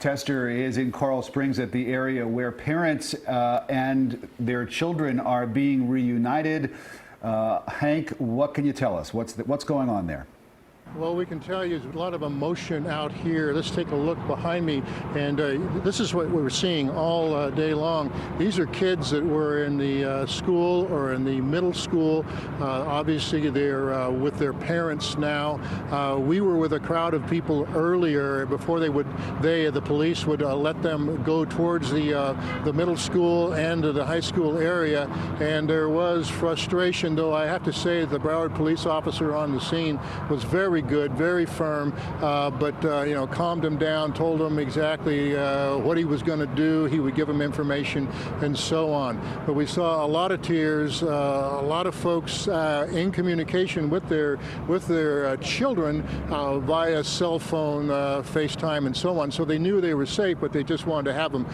Tester is in Coral Springs at the area where parents and their children are being reunited. Hank, what can you tell us? What's going on there? Well, we can tell you there's a lot of emotion out here. Let's take a look behind me, and this is what we were seeing all day long. These are kids that were in the school or in the middle school. Obviously, they're with their parents now. We were with a crowd of people earlier before the police would let them go towards the middle school and the high school area, and there was frustration, though I have to say the Broward police officer on the scene was very good, very firm, but calmed him down, told him exactly what he was going to do. He would give him information and so on. But we saw a lot of tears, a lot of folks in communication with their children via cell phone, FaceTime, and so on. So they knew they were safe, but they just wanted to have them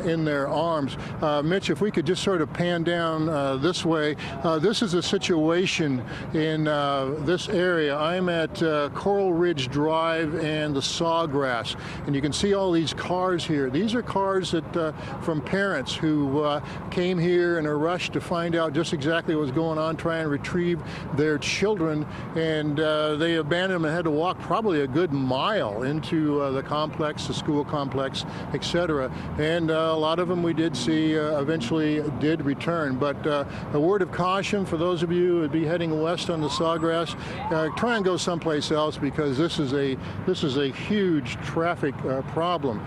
in their arms. Mitch, if we could just sort of pan down this way, this is a situation in this area. I'm at Coral Ridge Drive and the Sawgrass, and you can see all these cars here. These are cars that from parents who came here in a rush to find out just exactly what was going on, try and retrieve their children, and they abandoned them and had to walk probably a good mile into the complex, the school complex, etc. And a lot of them we did see eventually did return. But a word of caution for those of you who would be heading west on the Sawgrass, try and go someplace else, because this is a huge traffic problem.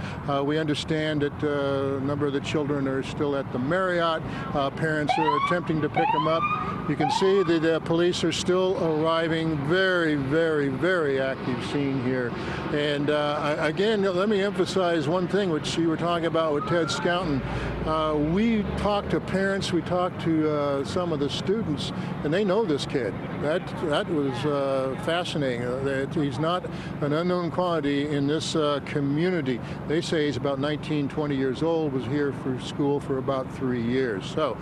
We understand that a number of the children are still at the Marriott. Parents are attempting to pick them up. You can see that the police are still arriving. Very, very, very active scene here. And again, let me emphasize one thing, which you were talking about with Ted Scouten. We talked to parents, we talked to some of the students, and they know this kid. That was fascinating. He's not an unknown quantity in this community. They say he's about 19, 20 years old, was here for school for about 3 years. So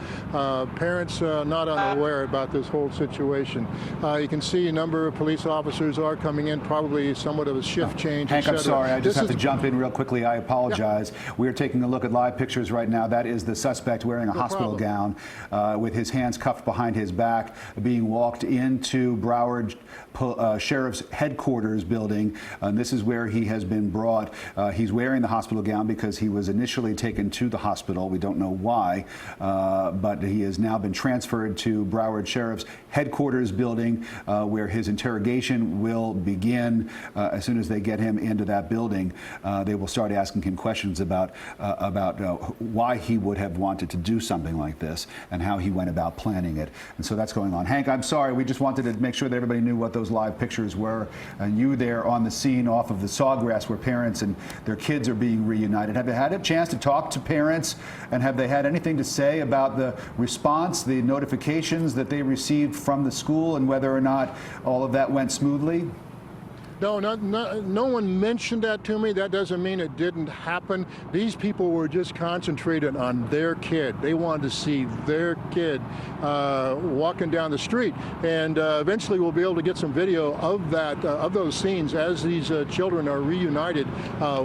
parents not unaware about this whole situation. You can see a number of police officers are coming in, probably somewhat of a shift change. Hank, I'm sorry, I just have to jump in real quickly. I apologize. Yeah. We are taking a look at live pictures right now. That is the suspect wearing a hospital gown with his hands cuffed behind his back, being walked into Broward Sheriff's headquarters building. This is where he has been brought. He's wearing the hospital gown because he was initially taken to the hospital. We don't know why, but he has now been transferred to Broward Sheriff's headquarters building, where his interrogation will begin as soon as they get him into that building. They will start asking him questions about why he would have wanted to do something like this and how he went about planning it. And so that's going on. Hank, I'm sorry. We just wanted to make sure that everybody knew what those live pictures were, and you there on the scene off of the Sawgrass where parents and their kids are being reunited. Have you had a chance to talk to parents, and have they had anything to say about the response, the notifications that they received from the school, and whether or not all of that went smoothly? No, no one mentioned that to me. That doesn't mean it didn't happen. These people were just concentrated on their kid. They wanted to see their kid walking down the street. And eventually we'll be able to get some video of that, of those scenes as these children are reunited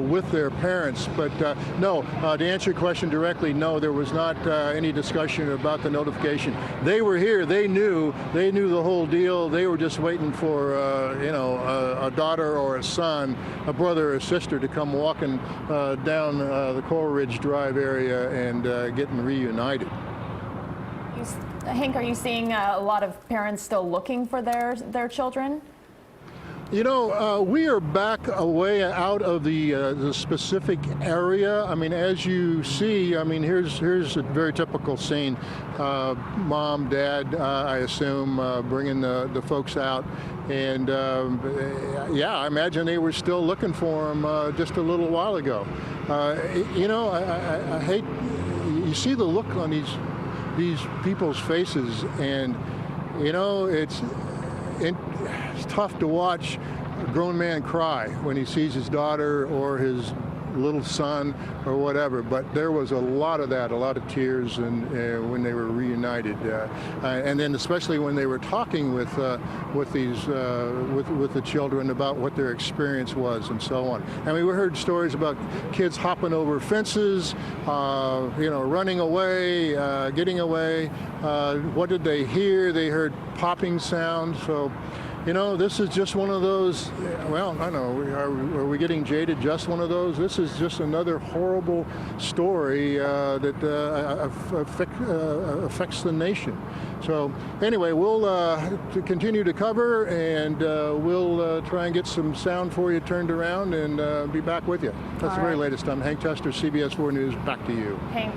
with their parents. But no, to answer your question directly, no, there was not any discussion about the notification. They were here. They knew the whole deal. They were just waiting for, a daughter or a son, a brother or a sister to come walking down the Coral Ridge Drive area and getting reunited. Hank, are you seeing a lot of parents still looking for their children? You know, we are back away out of the specific area. I mean, as you see, I mean, here's a very typical scene. Mom, dad, I assume, bringing the folks out. And yeah, I imagine they were still looking for him just a little while ago. I hate, you see the look on these people's faces, and, it's tough to watch a grown man cry when he sees his daughter or his little son or whatever. But there was a lot of that, a lot of tears, and when they were reunited, and then especially when they were talking with the children about what their experience was and so on. I mean, we heard stories about kids hopping over fences, running away, getting away. What did they hear? They heard popping sounds. So, this is just one of those, well, I don't know, are we getting jaded? Just one of those? This is just another horrible story that affects the nation. So anyway, we'll continue to cover, and we'll try and get some sound for you turned around and be back with you. That's the very latest. I'm Hank Tester, CBS 4 News. Back to you. Hank.